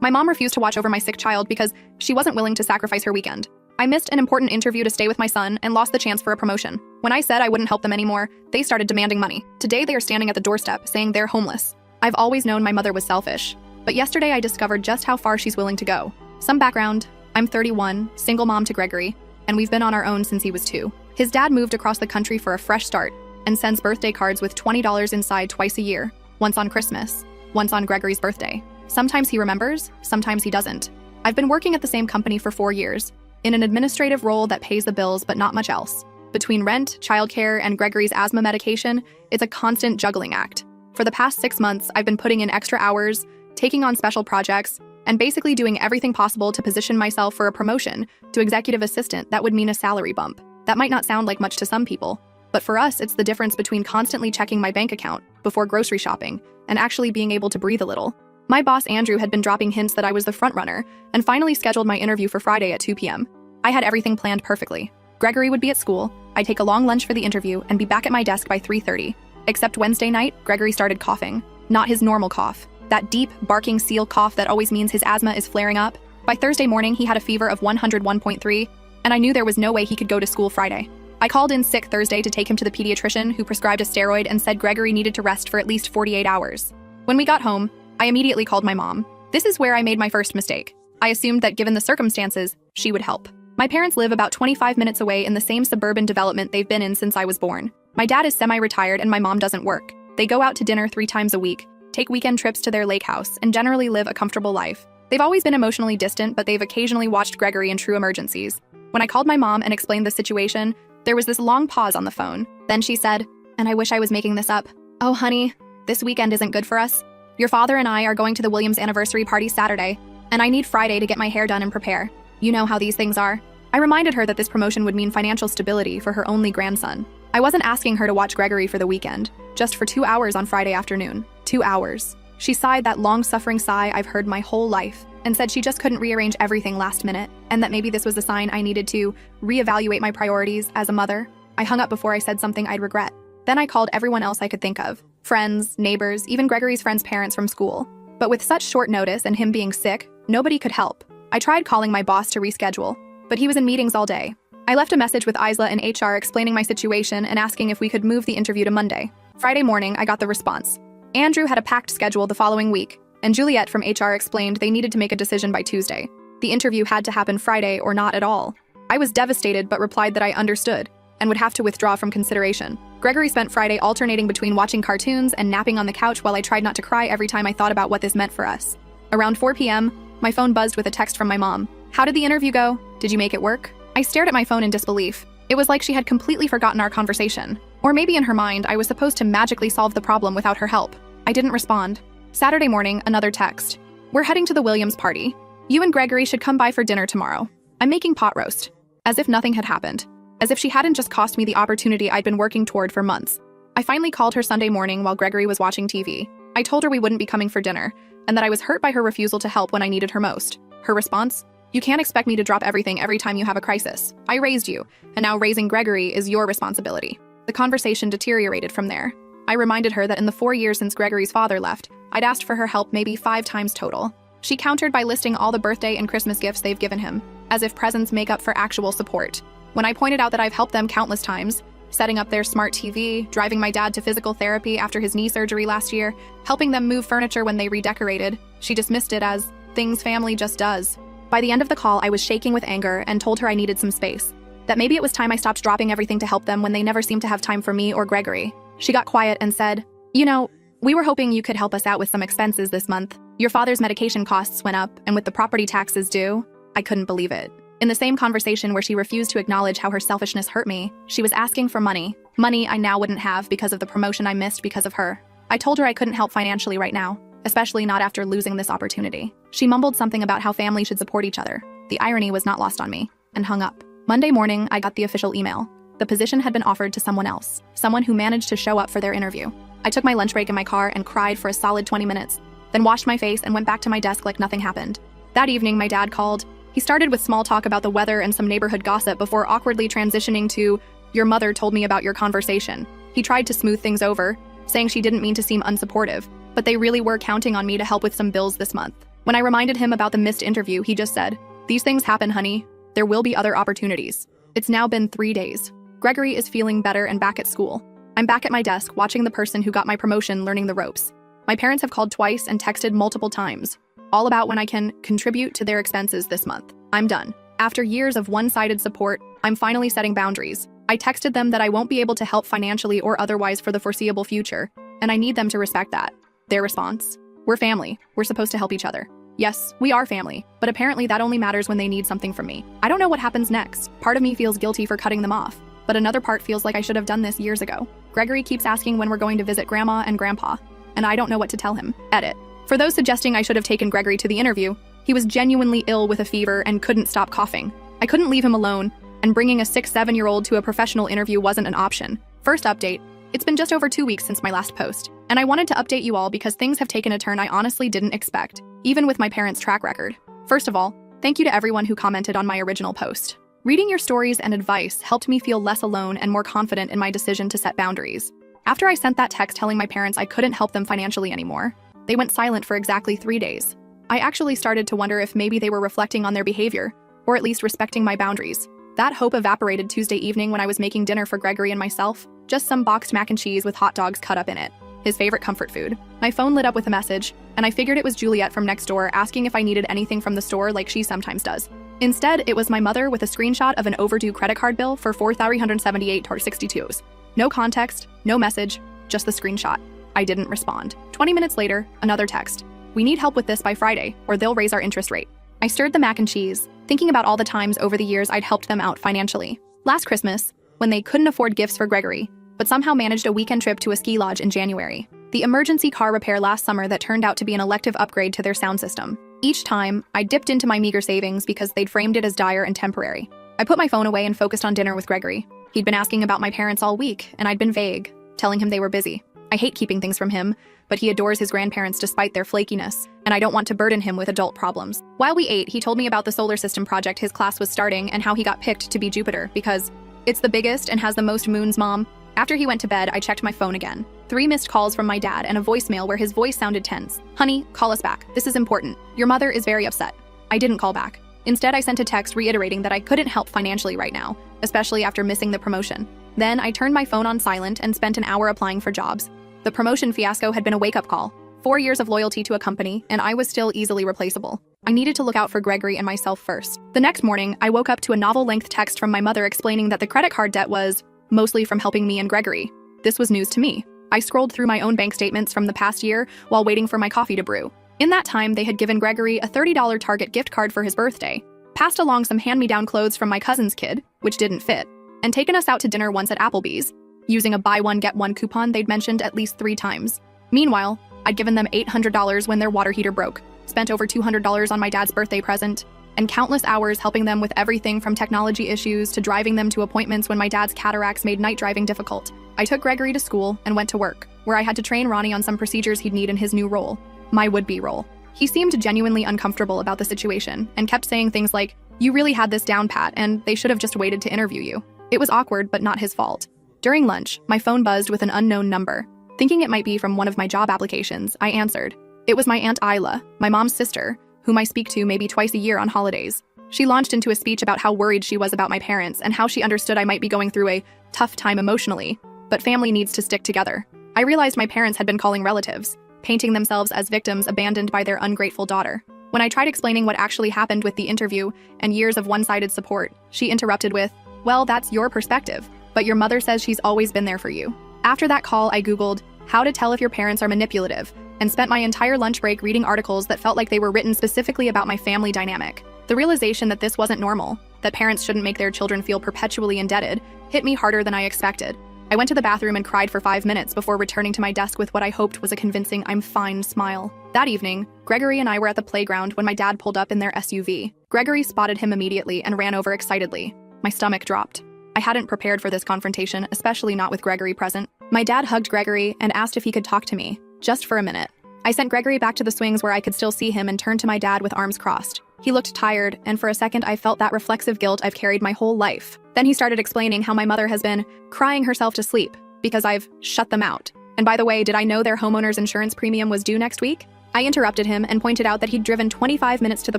My mom refused to watch over my sick child because she wasn't willing to sacrifice her weekend. I missed an important interview to stay with my son and lost the chance for a promotion. When I said I wouldn't help them anymore, they started demanding money. Today they are standing at the doorstep saying they're homeless. I've always known my mother was selfish, but yesterday I discovered just how far she's willing to go. Some background: I'm 31, single mom to Gregory, and we've been on our own since he was 2. His dad moved across the country for a fresh start and sends birthday cards with $20 inside twice a year, once on Christmas, once on Gregory's birthday. Sometimes he remembers, sometimes he doesn't. I've been working at the same company for 4 years, in an administrative role that pays the bills but not much else. Between rent, childcare, and Gregory's asthma medication, it's a constant juggling act. For the past 6 months, I've been putting in extra hours, taking on special projects, and basically doing everything possible to position myself for a promotion to executive assistant that would mean a salary bump. That might not sound like much to some people, but for us, it's the difference between constantly checking my bank account before grocery shopping and actually being able to breathe a little. My boss, Andrew, had been dropping hints that I was the front runner and finally scheduled my interview for Friday at 2 p.m. I had everything planned perfectly. Gregory would be at school, I'd take a long lunch for the interview, and be back at my desk by 3:30. Except Wednesday night, Gregory started coughing. Not his normal cough. That deep, barking seal cough that always means his asthma is flaring up. By Thursday morning, he had a fever of 101.3, and I knew there was no way he could go to school Friday. I called in sick Thursday to take him to the pediatrician, who prescribed a steroid and said Gregory needed to rest for at least 48 hours. When we got home, I immediately called my mom. This is where I made my first mistake. I assumed that given the circumstances, she would help. My parents live about 25 minutes away in the same suburban development they've been in since I was born. My dad is semi-retired and my mom doesn't work. They go out to dinner 3 times a week, take weekend trips to their lake house, and generally live a comfortable life. They've always been emotionally distant, but they've occasionally watched Gregory in true emergencies. When I called my mom and explained the situation, there was this long pause on the phone. Then she said, "And I wish I was making this up. Oh, honey, this weekend isn't good for us. Your father and I are going to the Williams anniversary party Saturday, and I need Friday to get my hair done and prepare. You know how these things are." I reminded her that this promotion would mean financial stability for her only grandson. I wasn't asking her to watch Gregory for the weekend, just for 2 hours on Friday afternoon. 2 hours. She sighed that long-suffering sigh I've heard my whole life, and said she just couldn't rearrange everything last minute, and that maybe this was a sign I needed to reevaluate my priorities as a mother. I hung up before I said something I'd regret. Then I called everyone else I could think of. Friends, neighbors, even Gregory's friends' parents from school. But with such short notice and him being sick, nobody could help. I tried calling my boss to reschedule, but he was in meetings all day. I left a message with Isla in HR explaining my situation and asking if we could move the interview to Monday. Friday morning, I got the response. Andrew had a packed schedule the following week, and Juliet from HR explained they needed to make a decision by Tuesday. The interview had to happen Friday or not at all. I was devastated but replied that I understood and would have to withdraw from consideration. Gregory spent Friday alternating between watching cartoons and napping on the couch while I tried not to cry every time I thought about what this meant for us. Around 4 p.m., my phone buzzed with a text from my mom. "How did the interview go? Did you make it work?" I stared at my phone in disbelief. It was like she had completely forgotten our conversation. Or maybe in her mind, I was supposed to magically solve the problem without her help. I didn't respond. Saturday morning, another text. "We're heading to the Williams party. You and Gregory should come by for dinner tomorrow. I'm making pot roast." As if nothing had happened. As if she hadn't just cost me the opportunity I'd been working toward for months. I finally called her Sunday morning while Gregory was watching TV. I told her we wouldn't be coming for dinner, and that I was hurt by her refusal to help when I needed her most. Her response? "You can't expect me to drop everything every time you have a crisis. I raised you, and now raising Gregory is your responsibility." The conversation deteriorated from there. I reminded her that in the 4 years since Gregory's father left, I'd asked for her help maybe 5 times total. She countered by listing all the birthday and Christmas gifts they've given him, as if presents make up for actual support. When I pointed out that I've helped them countless times, setting up their smart TV, driving my dad to physical therapy after his knee surgery last year, helping them move furniture when they redecorated, she dismissed it as things family just does. By the end of the call, I was shaking with anger and told her I needed some space. That maybe it was time I stopped dropping everything to help them when they never seemed to have time for me or Gregory. She got quiet and said, "You know, we were hoping you could help us out with some expenses this month. Your father's medication costs went up, and with the property taxes due." I couldn't believe it. In the same conversation where she refused to acknowledge how her selfishness hurt me, she was asking for money. Money I now wouldn't have because of the promotion I missed because of her. I told her I couldn't help financially right now, especially not after losing this opportunity. She mumbled something about how family should support each other. The irony was not lost on me, and hung up. Monday morning, I got the official email. The position had been offered to someone else, someone who managed to show up for their interview. I took my lunch break in my car and cried for a solid 20 minutes, then washed my face and went back to my desk like nothing happened. That evening, my dad called. He started with small talk about the weather and some neighborhood gossip before awkwardly transitioning to, "Your mother told me about your conversation." He tried to smooth things over, saying she didn't mean to seem unsupportive, but they really were counting on me to help with some bills this month. When I reminded him about the missed interview, he just said, "These things happen, honey. There will be other opportunities." It's now been 3 days. Gregory is feeling better and back at school. I'm back at my desk watching the person who got my promotion learning the ropes. My parents have called twice and texted multiple times, all about when I can contribute to their expenses this month. I'm done. After years of one-sided support, I'm finally setting boundaries. I texted them that I won't be able to help financially or otherwise for the foreseeable future, and I need them to respect that. Their response? "We're family. We're supposed to help each other." Yes, we are family, but apparently that only matters when they need something from me. I don't know what happens next. Part of me feels guilty for cutting them off, but another part feels like I should have done this years ago. Gregory keeps asking when we're going to visit Grandma and Grandpa, and I don't know what to tell him. Edit. For those suggesting I should have taken Gregory to the interview, he was genuinely ill with a fever and couldn't stop coughing. I couldn't leave him alone, and bringing a 6-7-year-old to a professional interview wasn't an option. First update. It's been just over 2 weeks since my last post, and I wanted to update you all because things have taken a turn I honestly didn't expect, even with my parents' track record. First of all, thank you to everyone who commented on my original post. Reading your stories and advice helped me feel less alone and more confident in my decision to set boundaries. After I sent that text telling my parents I couldn't help them financially anymore, they went silent for exactly 3 days. I actually started to wonder if maybe they were reflecting on their behavior, or at least respecting my boundaries. That hope evaporated Tuesday evening when I was making dinner for Gregory and myself, just some boxed mac and cheese with hot dogs cut up in it, his favorite comfort food. My phone lit up with a message, and I figured it was Juliet from next door asking if I needed anything from the store like she sometimes does. Instead, it was my mother with a screenshot of an overdue credit card bill for $4,378.62. No context, no message, just the screenshot. I didn't respond. 20 minutes later, another text. "We need help with this by Friday, or they'll raise our interest rate." I stirred the mac and cheese, thinking about all the times over the years I'd helped them out financially. Last Christmas, when they couldn't afford gifts for Gregory, but somehow managed a weekend trip to a ski lodge in January. The emergency car repair last summer that turned out to be an elective upgrade to their sound system. Each time, I dipped into my meager savings because they'd framed it as dire and temporary. I put my phone away and focused on dinner with Gregory. He'd been asking about my parents all week, and I'd been vague, telling him they were busy. I hate keeping things from him, but he adores his grandparents despite their flakiness, and I don't want to burden him with adult problems. While we ate, he told me about the solar system project his class was starting and how he got picked to be Jupiter because it's the biggest and has the most moons, Mom. After he went to bed, I checked my phone again. 3 missed calls from my dad and a voicemail where his voice sounded tense. "Honey, call us back. This is important. Your mother is very upset." I didn't call back. Instead, I sent a text reiterating that I couldn't help financially right now, especially after missing the promotion. Then I turned my phone on silent and spent an hour applying for jobs. The promotion fiasco had been a wake-up call. 4 years of loyalty to a company, and I was still easily replaceable. I needed to look out for Gregory and myself first. The next morning, I woke up to a novel-length text from my mother explaining that the credit card debt was mostly from helping me and Gregory. This was news to me. I scrolled through my own bank statements from the past year while waiting for my coffee to brew. In that time, they had given Gregory a $30 Target gift card for his birthday, passed along some hand-me-down clothes from my cousin's kid, which didn't fit, and taken us out to dinner once at Applebee's, using a buy-one-get-one coupon they'd mentioned at least 3 times. Meanwhile, I'd given them $800 when their water heater broke, spent over $200 on my dad's birthday present, and countless hours helping them with everything from technology issues to driving them to appointments when my dad's cataracts made night driving difficult. I took Gregory to school and went to work, where I had to train Ronnie on some procedures he'd need in his new role, my would-be role. He seemed genuinely uncomfortable about the situation and kept saying things like, "You really had this down pat, and they should have just waited to interview you." It was awkward, but not his fault. During lunch, my phone buzzed with an unknown number. Thinking it might be from one of my job applications, I answered. It was my Aunt Isla, my mom's sister, whom I speak to maybe twice a year on holidays. She launched into a speech about how worried she was about my parents and how she understood I might be going through a tough time emotionally, but family needs to stick together. I realized my parents had been calling relatives, painting themselves as victims abandoned by their ungrateful daughter. When I tried explaining what actually happened with the interview and years of one-sided support, she interrupted with, "Well, that's your perspective, but your mother says she's always been there for you." After that call, I Googled how to tell if your parents are manipulative and spent my entire lunch break reading articles that felt like they were written specifically about my family dynamic. The realization that this wasn't normal, that parents shouldn't make their children feel perpetually indebted, hit me harder than I expected. I went to the bathroom and cried for 5 minutes before returning to my desk with what I hoped was a convincing "I'm fine" smile. That evening, Gregory and I were at the playground when my dad pulled up in their SUV. Gregory spotted him immediately and ran over excitedly. My stomach dropped. I hadn't prepared for this confrontation, especially not with Gregory present. My dad hugged Gregory and asked if he could talk to me, just for a minute. I sent Gregory back to the swings where I could still see him and turned to my dad with arms crossed. He looked tired, and for a second I felt that reflexive guilt I've carried my whole life. Then he started explaining how my mother has been crying herself to sleep because I've shut them out. And by the way, did I know their homeowner's insurance premium was due next week? I interrupted him and pointed out that he'd driven 25 minutes to the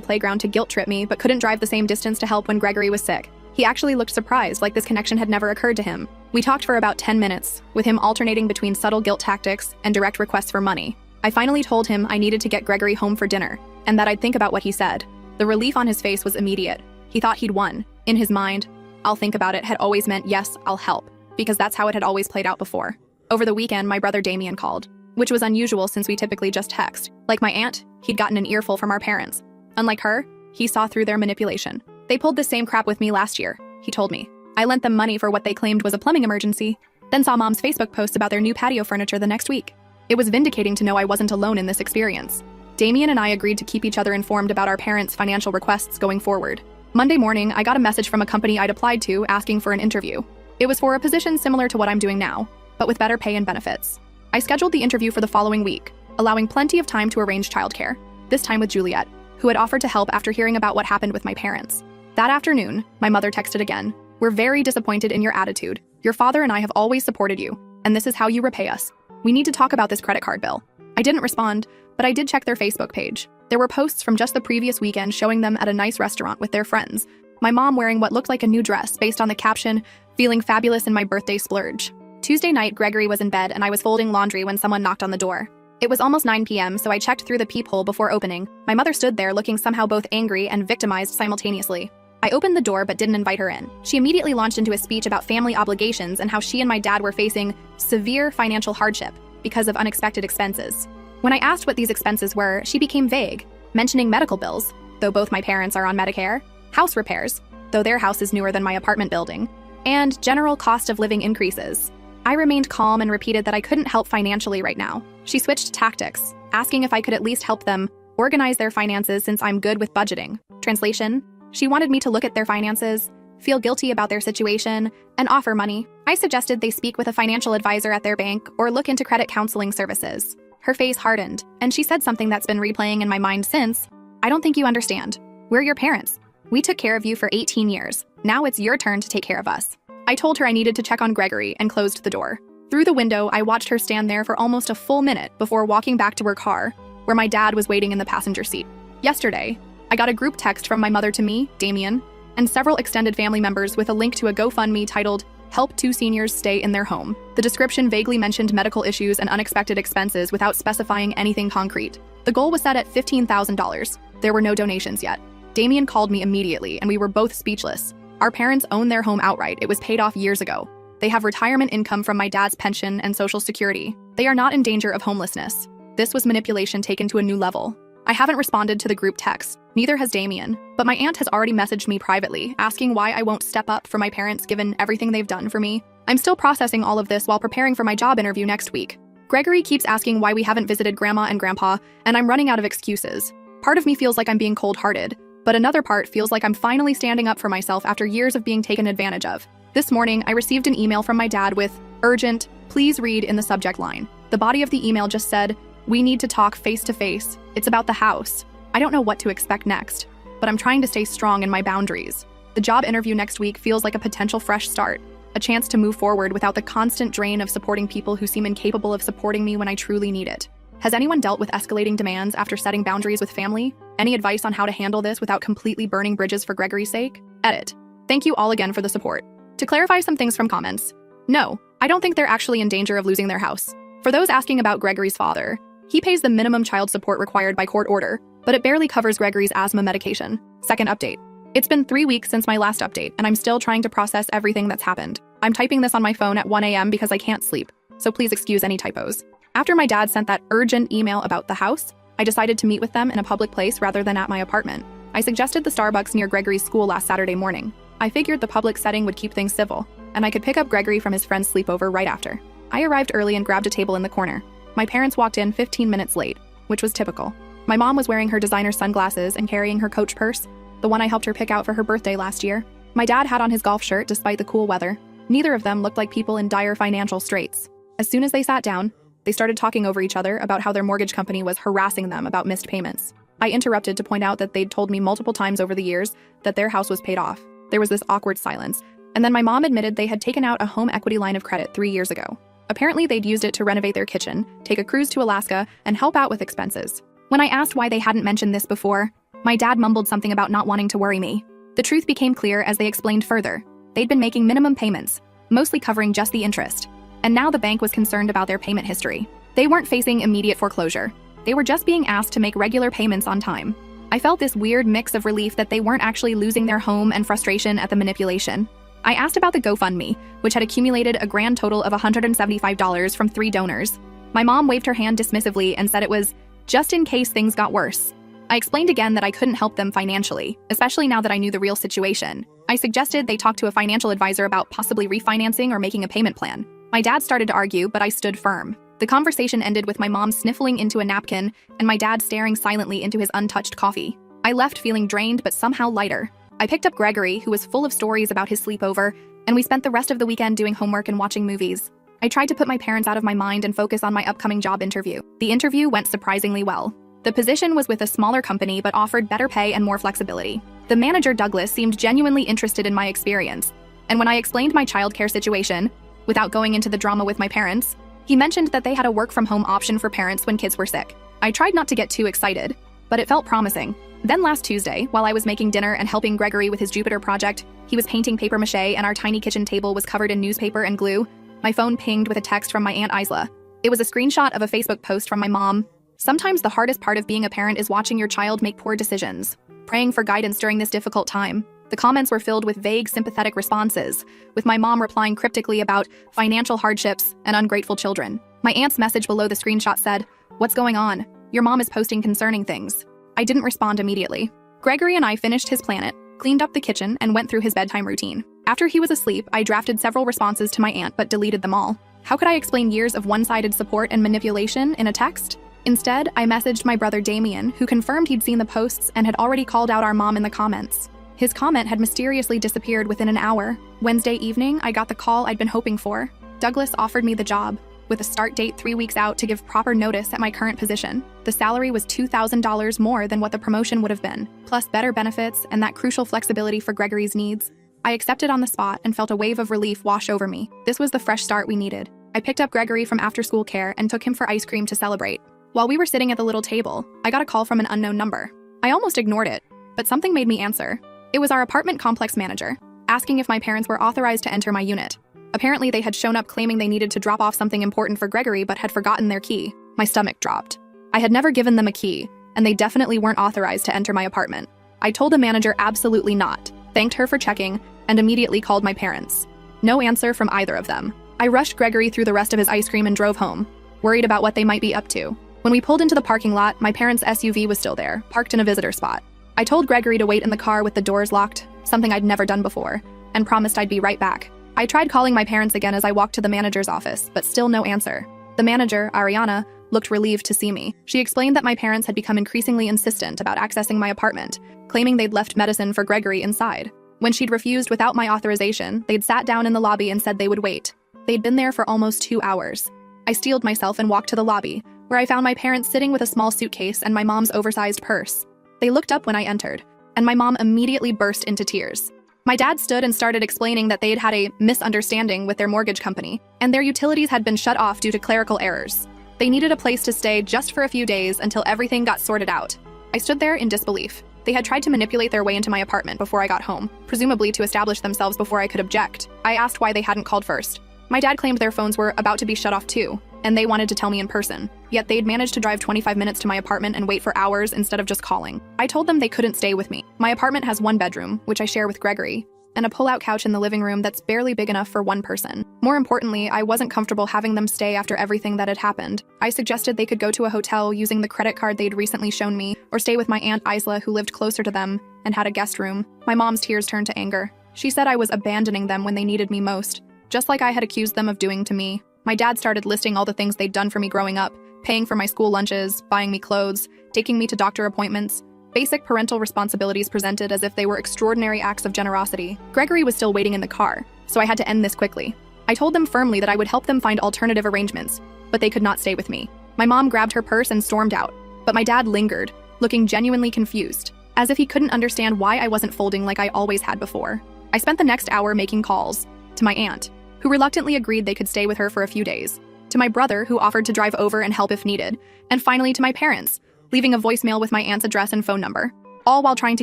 playground to guilt trip me, but couldn't drive the same distance to help when Gregory was sick. He actually looked surprised, like this connection had never occurred to him. We talked for about 10 minutes, with him alternating between subtle guilt tactics and direct requests for money. I finally told him I needed to get Gregory home for dinner, and that I'd think about what he said. The relief on his face was immediate. He thought he'd won. In his mind, "I'll think about it" had always meant yes, I'll help, because that's how it had always played out before. Over the weekend, my brother Damien called, which was unusual since we typically just text. Like my aunt, he'd gotten an earful from our parents. Unlike her, he saw through their manipulation. "They pulled the same crap with me last year," he told me. "I lent them money for what they claimed was a plumbing emergency, then saw Mom's Facebook post about their new patio furniture the next week." It was vindicating to know I wasn't alone in this experience. Damien and I agreed to keep each other informed about our parents' financial requests going forward. Monday morning, I got a message from a company I'd applied to asking for an interview. It was for a position similar to what I'm doing now, but with better pay and benefits. I scheduled the interview for the following week, allowing plenty of time to arrange childcare, this time with Juliet, who had offered to help after hearing about what happened with my parents. That afternoon, my mother texted again. "We're very disappointed in your attitude. Your father and I have always supported you, and this is how you repay us. We need to talk about this credit card bill." I didn't respond, but I did check their Facebook page. There were posts from just the previous weekend showing them at a nice restaurant with their friends. My mom wearing what looked like a new dress based on the caption, "Feeling fabulous in my birthday splurge." Tuesday night, Gregory was in bed and I was folding laundry when someone knocked on the door. It was almost 9 p.m., so I checked through the peephole before opening. My mother stood there looking somehow both angry and victimized simultaneously. I opened the door but didn't invite her in. She immediately launched into a speech about family obligations and how she and my dad were facing severe financial hardship because of unexpected expenses. When I asked what these expenses were, she became vague, mentioning medical bills, though both my parents are on Medicare, house repairs, though their house is newer than my apartment building, and general cost of living increases. I remained calm and repeated that I couldn't help financially right now. She switched tactics, asking if I could at least help them organize their finances since I'm good with budgeting. Translation: she wanted me to look at their finances, feel guilty about their situation, and offer money. I suggested they speak with a financial advisor at their bank or look into credit counseling services. Her face hardened, and she said something that's been replaying in my mind since. "I don't think you understand. We're your parents. We took care of you for 18 years. Now it's your turn to take care of us." I told her I needed to check on Gregory and closed the door. Through the window, I watched her stand there for almost a full minute before walking back to her car, where my dad was waiting in the passenger seat. Yesterday, I got a group text from my mother to me, Damien, and several extended family members with a link to a GoFundMe titled, "Help 2 Seniors Stay in Their Home." The description vaguely mentioned medical issues and unexpected expenses without specifying anything concrete. The goal was set at $15,000. There were no donations yet. Damien called me immediately, and we were both speechless. Our parents own their home outright. It was paid off years ago. They have retirement income from my dad's pension and Social Security. They are not in danger of homelessness. This was manipulation taken to a new level. I haven't responded to the group text, neither has Damien, but my aunt has already messaged me privately, asking why I won't step up for my parents given everything they've done for me. I'm still processing all of this while preparing for my job interview next week. Gregory keeps asking why we haven't visited Grandma and Grandpa, and I'm running out of excuses. Part of me feels like I'm being cold-hearted, but another part feels like I'm finally standing up for myself after years of being taken advantage of. This morning, I received an email from my dad with, "Urgent, please read" in the subject line. The body of the email just said, "We need to talk face to face. It's about the house." I don't know what to expect next, but I'm trying to stay strong in my boundaries. The job interview next week feels like a potential fresh start, a chance to move forward without the constant drain of supporting people who seem incapable of supporting me when I truly need it. Has anyone dealt with escalating demands after setting boundaries with family? Any advice on how to handle this without completely burning bridges for Gregory's sake? Edit. Thank you all again for the support. To clarify some things from comments, no, I don't think they're actually in danger of losing their house. For those asking about Gregory's father, he pays the minimum child support required by court order, but it barely covers Gregory's asthma medication. Second update. It's been 3 weeks since my last update, and I'm still trying to process everything that's happened. I'm typing this on my phone at 1 a.m. because I can't sleep, so please excuse any typos. After my dad sent that urgent email about the house, I decided to meet with them in a public place rather than at my apartment. I suggested the Starbucks near Gregory's school last Saturday morning. I figured the public setting would keep things civil, and I could pick up Gregory from his friend's sleepover right after. I arrived early and grabbed a table in the corner. My parents walked in 15 minutes late, which was typical. My mom was wearing her designer sunglasses and carrying her Coach purse, the one I helped her pick out for her birthday last year. My dad had on his golf shirt despite the cool weather. Neither of them looked like people in dire financial straits. As soon as they sat down, they started talking over each other about how their mortgage company was harassing them about missed payments. I interrupted to point out that they'd told me multiple times over the years that their house was paid off. There was this awkward silence, and then my mom admitted they had taken out a home equity line of credit 3 years ago. Apparently, they'd used it to renovate their kitchen, take a cruise to Alaska, and help out with expenses. When I asked why they hadn't mentioned this before, my dad mumbled something about not wanting to worry me. The truth became clear as they explained further. They'd been making minimum payments, mostly covering just the interest, and now the bank was concerned about their payment history. They weren't facing immediate foreclosure. They were just being asked to make regular payments on time. I felt this weird mix of relief that they weren't actually losing their home and frustration at the manipulation. I asked about the GoFundMe, which had accumulated a grand total of $175 from 3 donors. My mom waved her hand dismissively and said it was just in case things got worse. I explained again that I couldn't help them financially, especially now that I knew the real situation. I suggested they talk to a financial advisor about possibly refinancing or making a payment plan. My dad started to argue, but I stood firm. The conversation ended with my mom sniffling into a napkin and my dad staring silently into his untouched coffee. I left feeling drained but somehow lighter. I picked up Gregory, who was full of stories about his sleepover, and we spent the rest of the weekend doing homework and watching movies. I tried to put my parents out of my mind and focus on my upcoming job interview. The interview went surprisingly well. The position was with a smaller company but offered better pay and more flexibility. The manager, Douglas, seemed genuinely interested in my experience, and when I explained my childcare situation, without going into the drama with my parents, he mentioned that they had a work-from-home option for parents when kids were sick. I tried not to get too excited, but it felt promising. Then last Tuesday, while I was making dinner and helping Gregory with his Jupiter project, he was painting papier-mâché and our tiny kitchen table was covered in newspaper and glue. My phone pinged with a text from my Aunt Isla. It was a screenshot of a Facebook post from my mom. Sometimes the hardest part of being a parent is watching your child make poor decisions. Praying for guidance during this difficult time. The comments were filled with vague, sympathetic responses, with my mom replying cryptically about financial hardships and ungrateful children. My aunt's message below the screenshot said, "What's going on? Your mom is posting concerning things." I didn't respond immediately. Gregory and I finished his planet, cleaned up the kitchen, and went through his bedtime routine. After he was asleep, I drafted several responses to my aunt but deleted them all. How could I explain years of one-sided support and manipulation in a text? Instead, I messaged my brother Damien, who confirmed he'd seen the posts and had already called out our mom in the comments. His comment had mysteriously disappeared within an hour. Wednesday evening, I got the call I'd been hoping for. Douglas offered me the job, with a start date 3 weeks out to give proper notice at my current position. The salary was $2,000 more than what the promotion would have been, plus better benefits and that crucial flexibility for Gregory's needs. I accepted on the spot and felt a wave of relief wash over me. This was the fresh start we needed. I picked up Gregory from after-school care and took him for ice cream to celebrate. While we were sitting at the little table, I got a call from an unknown number. I almost ignored it, but something made me answer. It was our apartment complex manager, asking if my parents were authorized to enter my unit. Apparently, they had shown up claiming they needed to drop off something important for Gregory but had forgotten their key. My stomach dropped. I had never given them a key, and they definitely weren't authorized to enter my apartment. I told the manager absolutely not, thanked her for checking, and immediately called my parents. No answer from either of them. I rushed Gregory through the rest of his ice cream and drove home, worried about what they might be up to. When we pulled into the parking lot, my parents' SUV was still there, parked in a visitor spot. I told Gregory to wait in the car with the doors locked, something I'd never done before, and promised I'd be right back. I tried calling my parents again as I walked to the manager's office, but still no answer. The manager, Ariana, looked relieved to see me. She explained that my parents had become increasingly insistent about accessing my apartment, claiming they'd left medicine for Gregory inside. When she'd refused without my authorization, they'd sat down in the lobby and said they would wait. They'd been there for almost 2 hours. I steeled myself and walked to the lobby, where I found my parents sitting with a small suitcase and my mom's oversized purse. They looked up when I entered, and my mom immediately burst into tears. My dad stood and started explaining that they'd had a misunderstanding with their mortgage company, and their utilities had been shut off due to clerical errors. They needed a place to stay just for a few days until everything got sorted out. I stood there in disbelief. They had tried to manipulate their way into my apartment before I got home, presumably to establish themselves before I could object. I asked why they hadn't called first. My dad claimed their phones were about to be shut off too, and they wanted to tell me in person. Yet they'd managed to drive 25 minutes to my apartment and wait for hours instead of just calling. I told them they couldn't stay with me. My apartment has 1 bedroom, which I share with Gregory, and a pull-out couch in the living room that's barely big enough for 1 person. More importantly, I wasn't comfortable having them stay after everything that had happened. I suggested they could go to a hotel using the credit card they'd recently shown me, or stay with my Aunt Isla, who lived closer to them and had a guest room. My mom's tears turned to anger. She said I was abandoning them when they needed me most, just like I had accused them of doing to me. My dad started listing all the things they'd done for me growing up, paying for my school lunches, buying me clothes, taking me to doctor appointments. Basic parental responsibilities presented as if they were extraordinary acts of generosity. Gregory was still waiting in the car, so I had to end this quickly. I told them firmly that I would help them find alternative arrangements, but they could not stay with me. My mom grabbed her purse and stormed out, but my dad lingered, looking genuinely confused, as if he couldn't understand why I wasn't folding like I always had before. I spent the next hour making calls to my aunt, who reluctantly agreed they could stay with her for a few days, to my brother, who offered to drive over and help if needed, and finally to my parents, leaving a voicemail with my aunt's address and phone number, all while trying to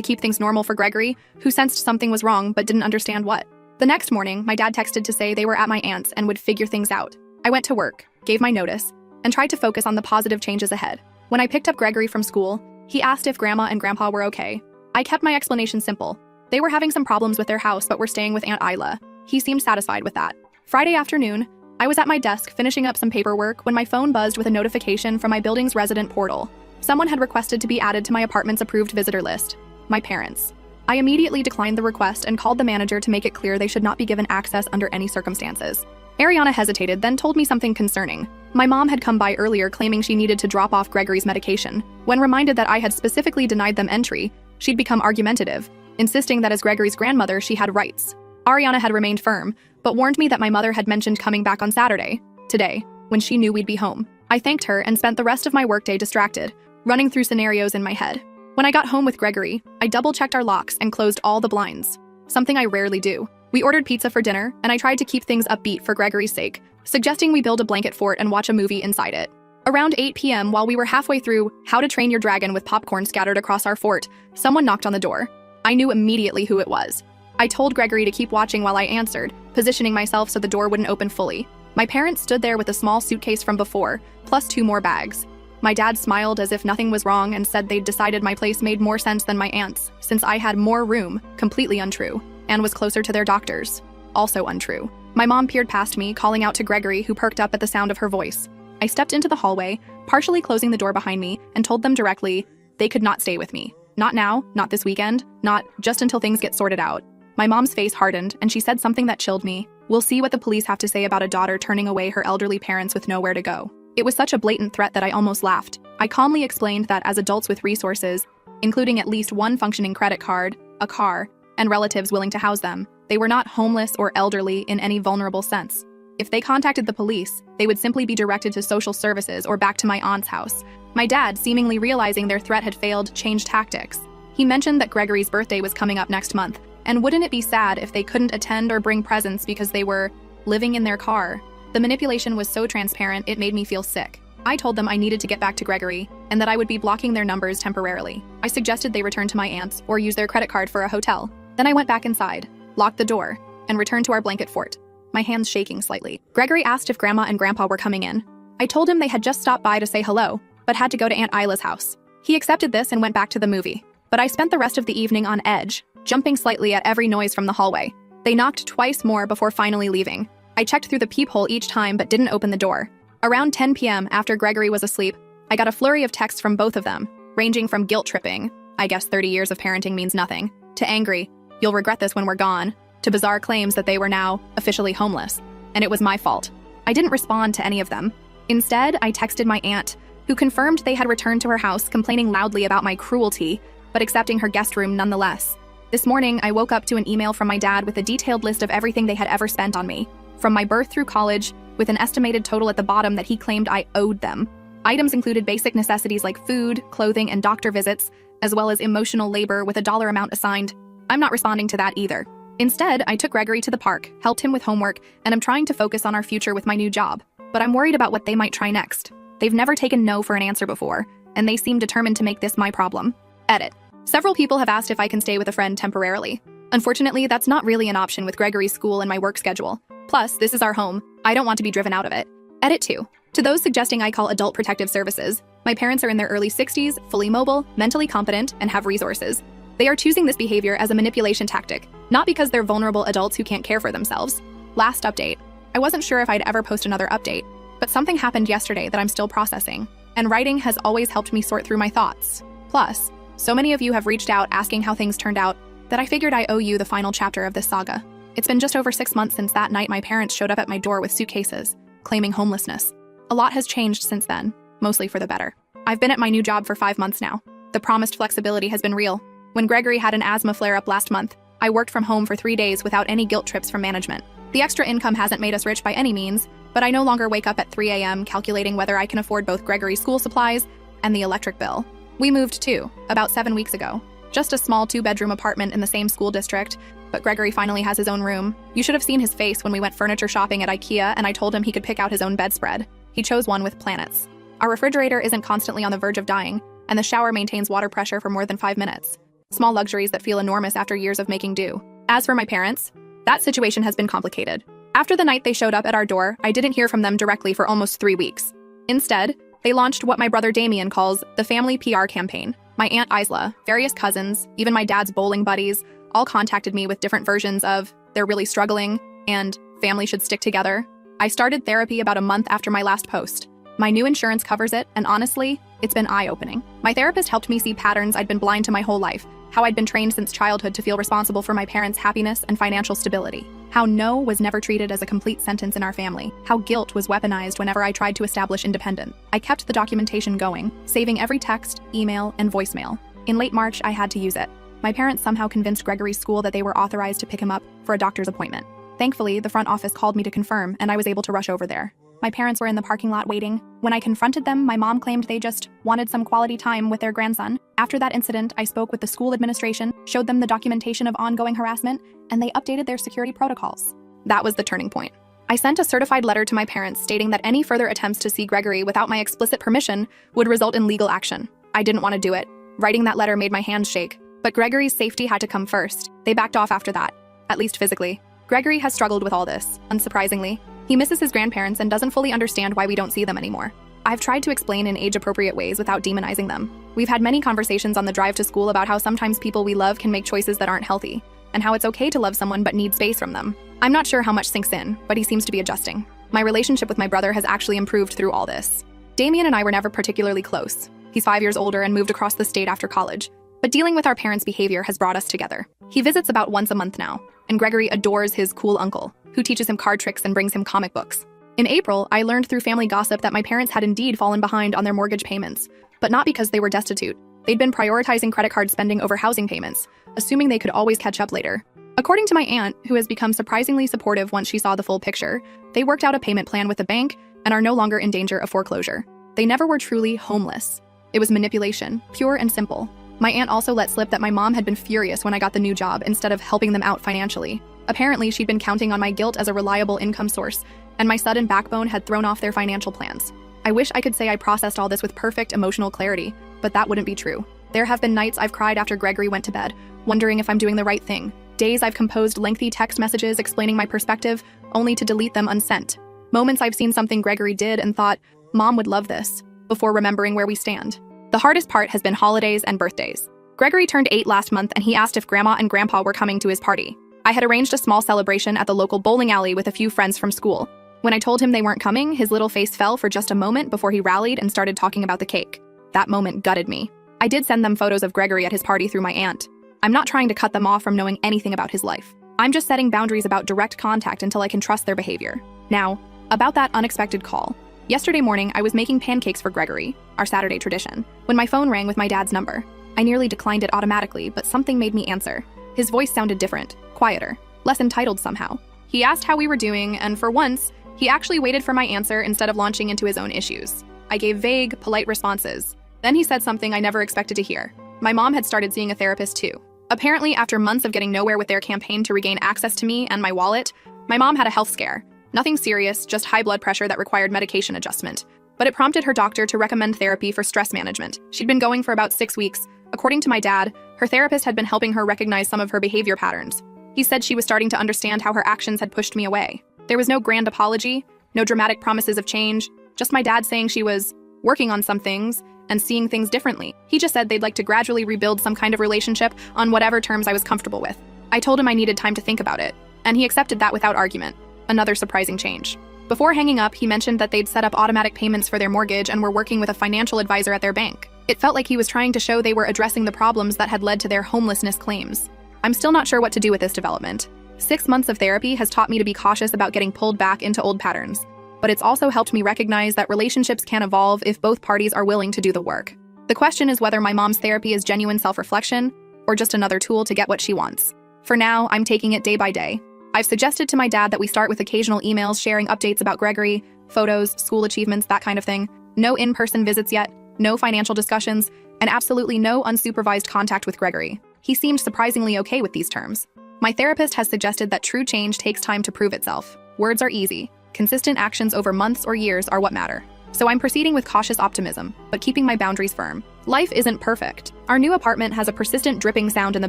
keep things normal for Gregory, who sensed something was wrong but didn't understand what. The next morning, my dad texted to say they were at my aunt's and would figure things out. I went to work, gave my notice, and tried to focus on the positive changes ahead. When I picked up Gregory from school, he asked if Grandma and Grandpa were okay. I kept my explanation simple. They were having some problems with their house but were staying with Aunt Isla. He seemed satisfied with that. Friday afternoon, I was at my desk finishing up some paperwork when my phone buzzed with a notification from my building's resident portal. Someone had requested to be added to my apartment's approved visitor list. My parents. I immediately declined the request and called the manager to make it clear they should not be given access under any circumstances. Ariana hesitated, then told me something concerning. My mom had come by earlier claiming she needed to drop off Gregory's medication. When reminded that I had specifically denied them entry, she'd become argumentative, insisting that as Gregory's grandmother, she had rights. Ariana had remained firm, but warned me that my mother had mentioned coming back on Saturday, today, when she knew we'd be home. I thanked her and spent the rest of my workday distracted, running through scenarios in my head. When I got home with Gregory, I double-checked our locks and closed all the blinds, something I rarely do. We ordered pizza for dinner, and I tried to keep things upbeat for Gregory's sake, suggesting we build a blanket fort and watch a movie inside it. Around 8 p.m., while we were halfway through How to Train Your Dragon with popcorn scattered across our fort, someone knocked on the door. I knew immediately who it was. I told Gregory to keep watching while I answered, positioning myself so the door wouldn't open fully. My parents stood there with a small suitcase from before, plus 2 more bags. My dad smiled as if nothing was wrong and said they'd decided my place made more sense than my aunt's, since I had more room, completely untrue, and was closer to their doctors, also untrue. My mom peered past me, calling out to Gregory, who perked up at the sound of her voice. I stepped into the hallway, partially closing the door behind me, and told them directly they could not stay with me. Not now, not this weekend, not just until things get sorted out. My mom's face hardened, and she said something that chilled me. We'll see what the police have to say about a daughter turning away her elderly parents with nowhere to go. It was such a blatant threat that I almost laughed. I calmly explained that as adults with resources, including at least one functioning credit card, a car, and relatives willing to house them, they were not homeless or elderly in any vulnerable sense. If they contacted the police, they would simply be directed to social services or back to my aunt's house. My dad, seemingly realizing their threat had failed, changed tactics. He mentioned that Gregory's birthday was coming up next month, and wouldn't it be sad if they couldn't attend or bring presents because they were living in their car? The manipulation was so transparent, it made me feel sick. I told them I needed to get back to Gregory, and that I would be blocking their numbers temporarily. I suggested they return to my aunt's or use their credit card for a hotel. Then I went back inside, locked the door, and returned to our blanket fort, my hands shaking slightly. Gregory asked if Grandma and Grandpa were coming in. I told him they had just stopped by to say hello, but had to go to Aunt Isla's house. He accepted this and went back to the movie. But I spent the rest of the evening on edge, jumping slightly at every noise from the hallway. They knocked twice more before finally leaving. I checked through the peephole each time but didn't open the door. Around 10 p.m., after Gregory was asleep, I got a flurry of texts from both of them, ranging from guilt-tripping, I guess 30 years of parenting means nothing, to angry, you'll regret this when we're gone, to bizarre claims that they were now officially homeless, and it was my fault. I didn't respond to any of them. Instead, I texted my aunt, who confirmed they had returned to her house, complaining loudly about my cruelty, but accepting her guest room nonetheless. This morning, I woke up to an email from my dad with a detailed list of everything they had ever spent on me, from my birth through college, with an estimated total at the bottom that he claimed I owed them. Items included basic necessities like food, clothing, and doctor visits, as well as emotional labor with a dollar amount assigned. I'm not responding to that either. Instead, I took Gregory to the park, helped him with homework, and I'm trying to focus on our future with my new job. But I'm worried about what they might try next. They've never taken no for an answer before, and they seem determined to make this my problem. Edit. Several people have asked if I can stay with a friend temporarily. Unfortunately, that's not really an option with Gregory's school and my work schedule. Plus, this is our home. I don't want to be driven out of it. Edit 2. To those suggesting I call Adult Protective Services, my parents are in their early 60s, fully mobile, mentally competent, and have resources. They are choosing this behavior as a manipulation tactic, not because they're vulnerable adults who can't care for themselves. Last update. I wasn't sure if I'd ever post another update, but something happened yesterday that I'm still processing, and writing has always helped me sort through my thoughts. Plus, so many of you have reached out asking how things turned out that I figured I owe you the final chapter of this saga. It's been just over 6 months since that night my parents showed up at my door with suitcases, claiming homelessness. A lot has changed since then, mostly for the better. I've been at my new job for 5 months now. The promised flexibility has been real. When Gregory had an asthma flare-up last month, I worked from home for 3 days without any guilt trips from management. The extra income hasn't made us rich by any means, but I no longer wake up at 3 a.m. calculating whether I can afford both Gregory's school supplies and the electric bill. We moved too, about 7 weeks ago. Just a small 2-bedroom apartment in the same school district, but Gregory finally has his own room. You should have seen his face when we went furniture shopping at IKEA and I told him he could pick out his own bedspread. He chose one with planets. Our refrigerator isn't constantly on the verge of dying, and the shower maintains water pressure for more than 5 minutes. Small luxuries that feel enormous after years of making do. As for my parents, that situation has been complicated. After the night they showed up at our door, I didn't hear from them directly for almost 3 weeks. Instead, they launched what my brother Damien calls the family PR campaign. My Aunt Isla, various cousins, even my dad's bowling buddies, all contacted me with different versions of "they're really struggling" and "family should stick together." I started therapy about a month after my last post. My new insurance covers it, and honestly, it's been eye-opening. My therapist helped me see patterns I'd been blind to my whole life, how I'd been trained since childhood to feel responsible for my parents' happiness and financial stability, how no was never treated as a complete sentence in our family, how guilt was weaponized whenever I tried to establish independence. I kept the documentation going, saving every text, email, and voicemail. In late March, I had to use it. My parents somehow convinced Gregory's school that they were authorized to pick him up for a doctor's appointment. Thankfully, the front office called me to confirm, and I was able to rush over there. My parents were in the parking lot waiting. When I confronted them, my mom claimed they just wanted some quality time with their grandson. After that incident, I spoke with the school administration, showed them the documentation of ongoing harassment, and they updated their security protocols. That was the turning point. I sent a certified letter to my parents stating that any further attempts to see Gregory without my explicit permission would result in legal action. I didn't want to do it. Writing that letter made my hands shake. But Gregory's safety had to come first. They backed off after that, at least physically. Gregory has struggled with all this, unsurprisingly. He misses his grandparents and doesn't fully understand why we don't see them anymore. I've tried to explain in age-appropriate ways without demonizing them. We've had many conversations on the drive to school about how sometimes people we love can make choices that aren't healthy, and how it's okay to love someone but need space from them. I'm not sure how much sinks in, but he seems to be adjusting. My relationship with my brother has actually improved through all this. Damien and I were never particularly close. He's 5 years older and moved across the state after college. But dealing with our parents' behavior has brought us together. He visits about once a month now, and Gregory adores his cool uncle, who teaches him card tricks and brings him comic books. In April, I learned through family gossip that my parents had indeed fallen behind on their mortgage payments, but not because they were destitute. They'd been prioritizing credit card spending over housing payments, assuming they could always catch up later. According to my aunt, who has become surprisingly supportive once she saw the full picture, they worked out a payment plan with the bank and are no longer in danger of foreclosure. They never were truly homeless. It was manipulation, pure and simple. My aunt also let slip that my mom had been furious when I got the new job instead of helping them out financially. Apparently, she'd been counting on my guilt as a reliable income source, and my sudden backbone had thrown off their financial plans. I wish I could say I processed all this with perfect emotional clarity, but that wouldn't be true. There have been nights I've cried after Gregory went to bed, wondering if I'm doing the right thing. Days I've composed lengthy text messages explaining my perspective, only to delete them unsent. Moments I've seen something Gregory did and thought, Mom would love this, before remembering where we stand. The hardest part has been holidays and birthdays. Gregory turned 8 last month and he asked if Grandma and Grandpa were coming to his party. I had arranged a small celebration at the local bowling alley with a few friends from school. When I told him they weren't coming, his little face fell for just a moment before he rallied and started talking about the cake. That moment gutted me. I did send them photos of Gregory at his party through my aunt. I'm not trying to cut them off from knowing anything about his life. I'm just setting boundaries about direct contact until I can trust their behavior. Now, about that unexpected call. Yesterday morning, I was making pancakes for Gregory, our Saturday tradition, when my phone rang with my dad's number. I nearly declined it automatically, but something made me answer. His voice sounded different, quieter, less entitled somehow. He asked how we were doing, and for once, he actually waited for my answer instead of launching into his own issues. I gave vague, polite responses. Then he said something I never expected to hear. My mom had started seeing a therapist too. Apparently, after months of getting nowhere with their campaign to regain access to me and my wallet, my mom had a health scare. Nothing serious, just high blood pressure that required medication adjustment. But it prompted her doctor to recommend therapy for stress management. She'd been going for about 6 weeks. According to my dad, her therapist had been helping her recognize some of her behavior patterns. He said she was starting to understand how her actions had pushed me away. There was no grand apology, no dramatic promises of change, just my dad saying she was working on some things and seeing things differently. He just said they'd like to gradually rebuild some kind of relationship on whatever terms I was comfortable with. I told him I needed time to think about it, and he accepted that without argument. Another surprising change. Before hanging up, he mentioned that they'd set up automatic payments for their mortgage and were working with a financial advisor at their bank. It felt like he was trying to show they were addressing the problems that had led to their homelessness claims. I'm still not sure what to do with this development. 6 months of therapy has taught me to be cautious about getting pulled back into old patterns, but it's also helped me recognize that relationships can evolve if both parties are willing to do the work. The question is whether my mom's therapy is genuine self-reflection or just another tool to get what she wants. For now, I'm taking it day by day. I've suggested to my dad that we start with occasional emails sharing updates about Gregory, photos, school achievements, that kind of thing. No in-person visits yet, no financial discussions, and absolutely no unsupervised contact with Gregory. He seemed surprisingly okay with these terms. My therapist has suggested that true change takes time to prove itself. Words are easy. Consistent actions over months or years are what matter. So I'm proceeding with cautious optimism, but keeping my boundaries firm. Life isn't perfect. Our new apartment has a persistent dripping sound in the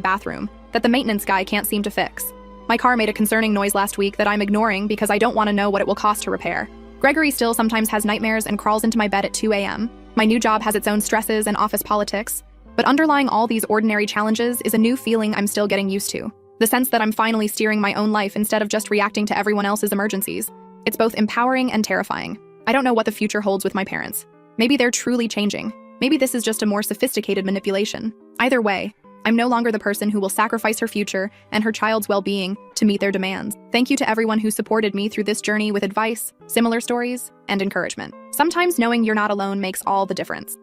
bathroom that the maintenance guy can't seem to fix. My car made a concerning noise last week that I'm ignoring because I don't want to know what it will cost to repair. Gregory still sometimes has nightmares and crawls into my bed at 2 a.m. My new job has its own stresses and office politics, but underlying all these ordinary challenges is a new feeling I'm still getting used to. The sense that I'm finally steering my own life instead of just reacting to everyone else's emergencies. It's both empowering and terrifying. I don't know what the future holds with my parents. Maybe they're truly changing. Maybe this is just a more sophisticated manipulation. Either way, I'm no longer the person who will sacrifice her future and her child's well-being to meet their demands. Thank you to everyone who supported me through this journey with advice, similar stories, and encouragement. Sometimes knowing you're not alone makes all the difference.